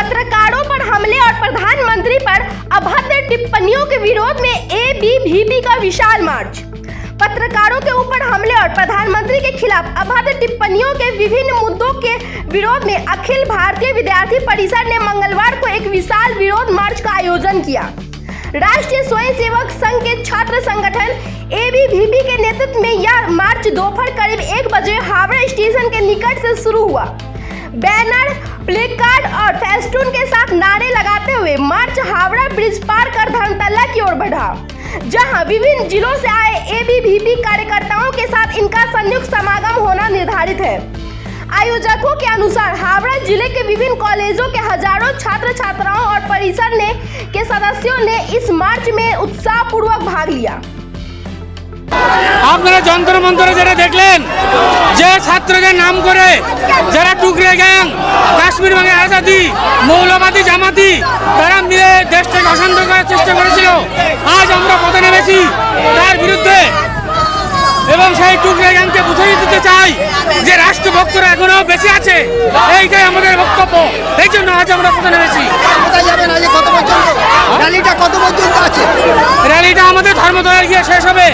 पत्रकारों पर हमले और प्रधानमंत्री पर अभद्र टिप्पणियों के विरोध में एबीवीपी का विशाल मार्च। पत्रकारों के ऊपर हमले और प्रधानमंत्री के खिलाफ अभद्र टिप्पणियों के विभिन्न मुद्दों के विरोध में अखिल भारतीय विद्यार्थी परिषद ने मंगलवार को एक विशाल विरोध मार्च का आयोजन किया। राष्ट्रीय स्वयंसेवक संघ के छात्र संगठन एबीवीपी के नेतृत्व में यह मार्च दोपहर करीब 1 बजे हावड़ा स्टेशन के निकट से शुरू हुआ। बैनर, प्लेकार्ड और फेस्टून के साथ नारे लगाते हुए मार्च हावड़ा ब्रिज पार कर धर्मतला की ओर बढ़ा, जहां विभिन्न जिलों से आए एबीवीपी कार्यकर्ताओं के साथ इनका संयुक्त समागम होना निर्धारित है। आयोजकों के अनुसार हावड़ा जिले के विभिन्न कॉलेजों के हजारों छात्र छात्राओं और परिषद के सदस्यों ने इस मार्च में उत्साहपूर्वक भाग लिया। আপনারা যন্ত্র মন্ত্র যারা দেখলেন, যে ছাত্রদের নাম করে যারা টুকরে গ্যাং, কাশ্মীর ভাঙে আজাদি, মৌলবাদী জামাতি তারা মিলে দেশটাকে অশান্ত করার চেষ্টা করেছিল, আজ আমরা পথে নেমেছি তার বিরুদ্ধে এবং সেই টুকরে গ্যাংকে বুঝিয়ে দিতে চাই যে রাষ্ট্রভক্তরা এখনো বেঁচে আছে। এইটাই আমাদের বক্তব্য, এই জন্য আজ আমরা পথে নেমেছি। কোথায় যাবেন আজ? কত পর্যন্ত র্যালিটা কত পর্যন্ত আছে? র্যালিটা আমাদের ধর্মতলায় গিয়ে শেষ হবে।